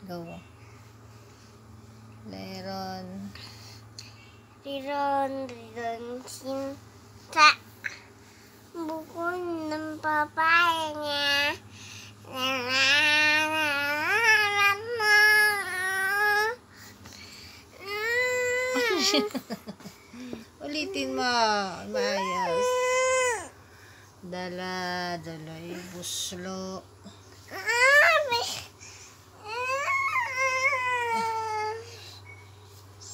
Go. Liron. Sinta. Buko ng papaya niya. Ulitin mo. Maayos. Dala-dala'y buslo.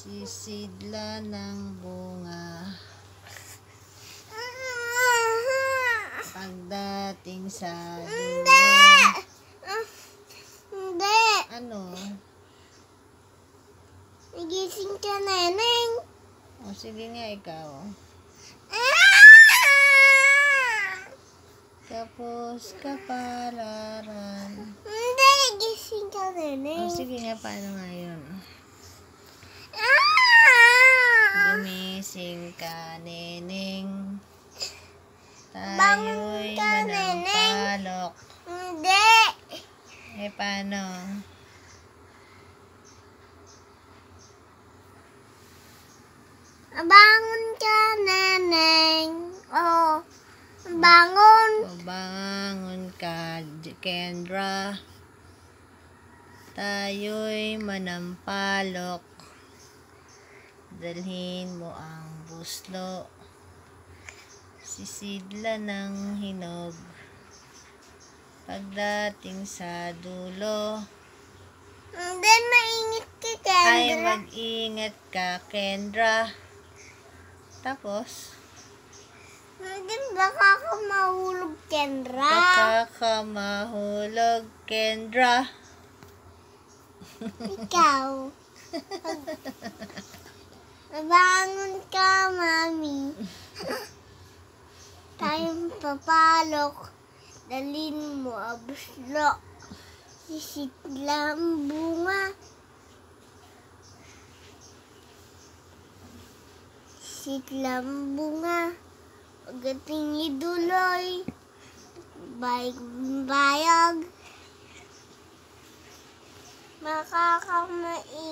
Sisidla ng bunga. Pagdating sa dulo. Hindi. Ano? Nagising ka, Neneng. O, sige nga ikaw. Kapos kapalaran. Hindi, nagising ka, Neneng. O, sige nga, paano nga yun? Gumising ka, Neneng. Tayo'y ka, Neneng. manampalok. Hindi. Eh, paano? Bangon ka, Neneng. Oh, bangon. O, bangon ka, Kendra. Tayo'y manampalok. Dalhin mo ang buslo. Sisidla ng hinog. Pagdating sa dulo. Hindi, mainit ka, Kendra. Ay, mag-ingat ka, Kendra. Tapos, Hindi, baka ka mahulog, Kendra. baka ka mahulog, Kendra. Ikaw. Bangon ka, Mami. Tayong papalok. Dalhin mo ang buslo. Sisidla ang bunga. Sisidla ang bunga. Pagdating ni Duloy. Bayag. Makakamain.